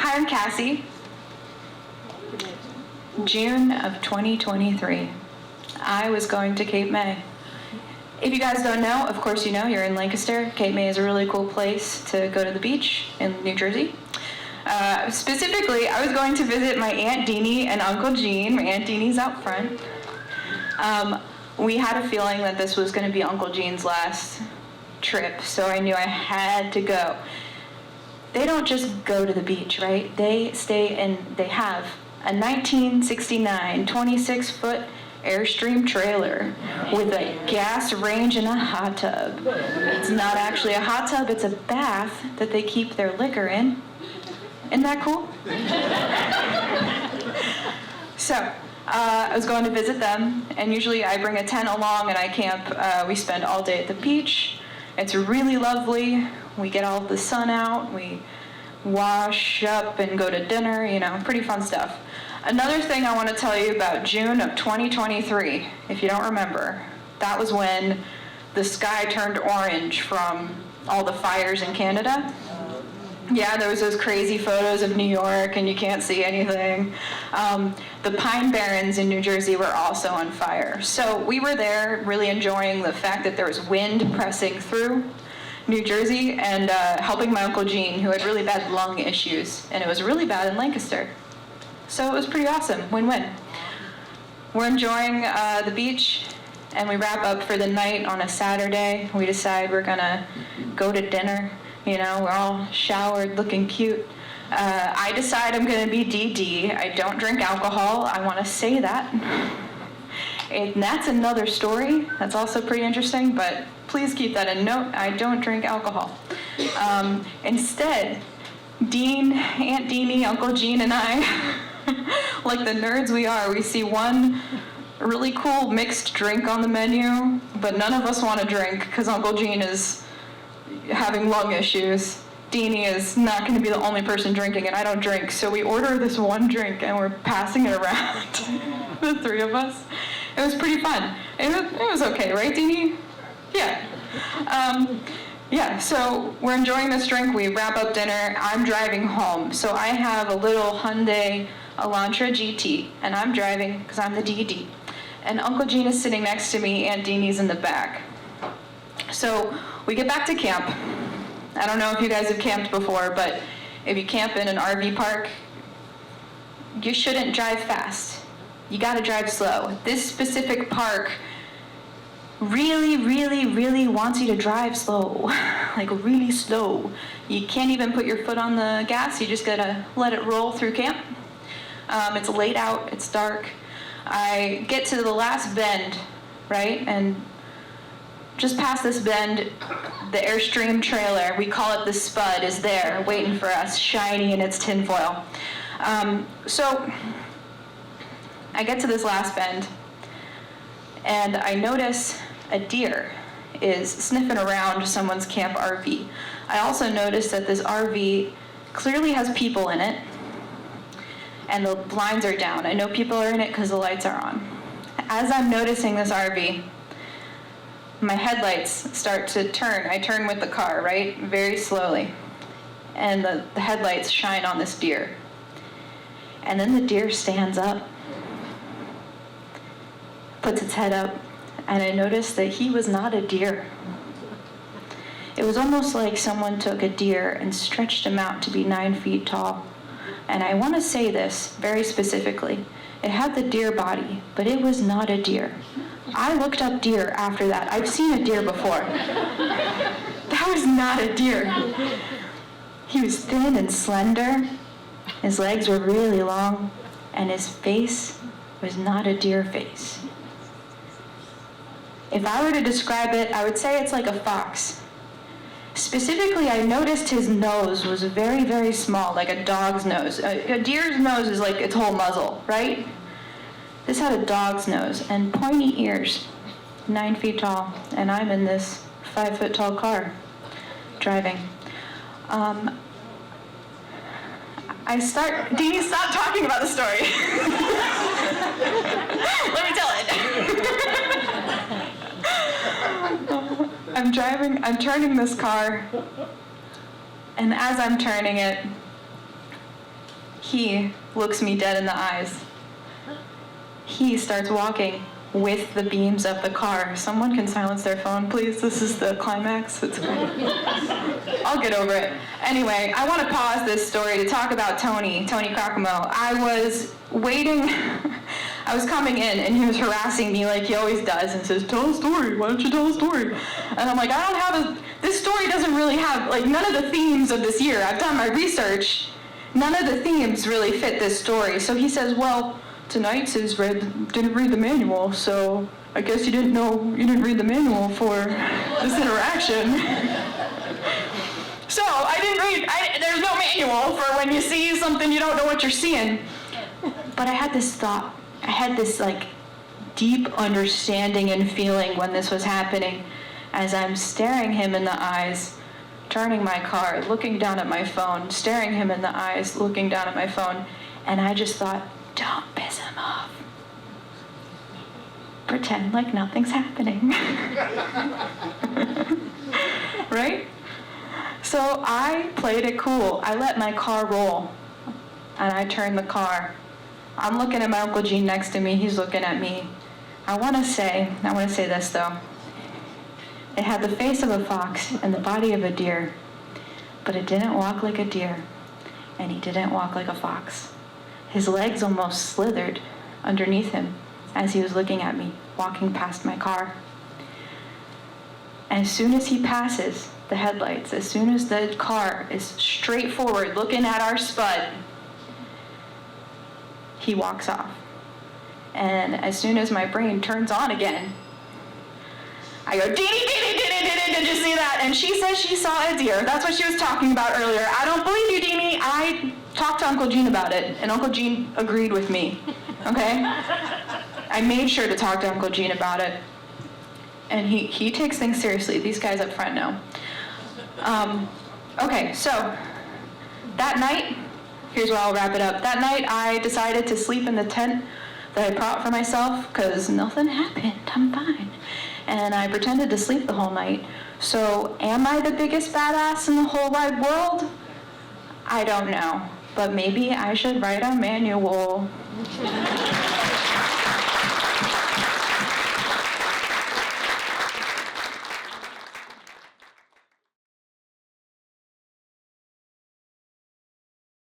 Hi, I'm Cassie. June of 2023. I was going to Cape May. If you guys don't know, of course you know, you're in Lancaster. Cape May is a really cool place to go to the beach in New Jersey. Specifically, I was going to visit my Aunt Deanie and Uncle Gene. My Aunt Deanie's out front. We had a feeling that this was going to be Uncle Gene's last trip, so I knew I had to go. They don't just go to the beach, right? They stay and they have a 1969 26-foot Airstream trailer with a gas range and a hot tub. It's not actually a hot tub, it's a bath that they keep their liquor in. Isn't that cool? So, I was going to visit them, and usually I bring a tent along and I camp. We spend all day at the beach. It's really lovely. We get all the sun out. We wash up and go to dinner, pretty fun stuff. Another thing I want to tell you about June of 2023, if you don't remember, that was when the sky turned orange from all the fires in Canada. Yeah, there was those crazy photos of New York and you can't see anything. The Pine Barrens in New Jersey were also on fire. So we were there really enjoying the fact that there was wind pressing through New Jersey and helping my Uncle Gene, who had really bad lung issues, and it was really bad in Lancaster. So it was pretty awesome, win-win. We're enjoying the beach, and we wrap up for the night on a Saturday. We decide we're gonna go to dinner. We're all showered, looking cute. I decide I'm gonna be DD. I don't drink alcohol. I wanna say that. And that's another story. That's also pretty interesting, but please keep that in note. I don't drink alcohol. Instead, Dean, Aunt Deanie, Uncle Gene, and I, like the nerds we are, we see one really cool mixed drink on the menu, but none of us want to drink because Uncle Gene is having lung issues. Deanie is not going to be the only person drinking, and I don't drink, so we order this one drink and we're passing it around, the three of us. It was pretty fun. It was okay, right, Deanie? Yeah. So we're enjoying this drink. We wrap up dinner. I'm driving home. So I have a little Hyundai Elantra GT, and I'm driving because I'm the DD. And Uncle Gene is sitting next to me, Aunt Deanie's in the back. So we get back to camp. I don't know if you guys have camped before, but if you camp in an RV park, you shouldn't drive fast. You gotta drive slow. This specific park really, really, really wants you to drive slow, like really slow. You can't even put your foot on the gas, you just gotta let it roll through camp. It's late out, it's dark. I get to the last bend, right? And just past this bend, the Airstream trailer, we call it the Spud, is there waiting for us, shiny in its tinfoil. So I get to this last bend, and I notice a deer is sniffing around someone's camp RV. I also notice that this RV clearly has people in it, and the blinds are down. I know people are in it because the lights are on. As I'm noticing this RV, my headlights start to turn. I turn with the car, right? Very slowly. And the headlights shine on this deer. And then the deer stands up, puts its head up, and I noticed that he was not a deer. It was almost like someone took a deer and stretched him out to be 9 feet tall. And I want to say this very specifically. It had the deer body, but it was not a deer. I looked up deer after that. I've seen a deer before. That was not a deer. He was thin and slender. His legs were really long, and his face was not a deer face. If I were to describe it, I would say it's like a fox. Specifically, I noticed his nose was very, very small, like a dog's nose. A deer's nose is like its whole muzzle, right? This had a dog's nose and pointy ears, 9 feet tall, and I'm in this 5 foot tall car driving. Deanie, stop talking about the story. Let me tell it. I'm turning this car, and as I'm turning it, He looks me dead in the eyes. He starts walking with the beams of the car. Someone can silence their phone, please. This is the climax. It's great. I'll get over it. Anyway, I want to pause this story to talk about Tony Crocamo. I was waiting. I was coming in, and he was harassing me like he always does, and says, "Tell a story. Why don't you tell a story?" And I'm like, I don't have this story doesn't really have, like, none of the themes of this year. I've done my research. None of the themes really fit this story. So he says, well, tonight says didn't read the manual, so I guess you didn't read the manual for this interaction. So I didn't read, there's no manual for when you see something you don't know what you're seeing. But I had this thought. I had this, like, deep understanding and feeling when this was happening, as I'm staring him in the eyes, turning my car, looking down at my phone, staring him in the eyes, looking down at my phone, and I just thought, don't piss him off. Pretend like nothing's happening. Right? So I played it cool. I let my car roll, and I turned the car. I'm looking at my Uncle Gene next to me. He's looking at me. I want to say this, though. It had the face of a fox and the body of a deer, but it didn't walk like a deer, and he didn't walk like a fox. His legs almost slithered underneath him as he was looking at me, walking past my car. As soon as he passes the headlights, as soon as the car is straight forward looking at our spud, he walks off. And as soon as my brain turns on again, I go, Dee, did you see that? And she says she saw a deer. That's what she was talking about earlier. I don't believe you, Deanie. I talked to Uncle Gene about it, and Uncle Gene agreed with me, okay? I made sure to talk to Uncle Gene about it, and he takes things seriously. These guys up front know. Okay, so that night, here's where I'll wrap it up. That night, I decided to sleep in the tent that I brought for myself, because nothing happened. I'm fine. And I pretended to sleep the whole night. So, am I the biggest badass in the whole wide world? I don't know. But maybe I should write a manual.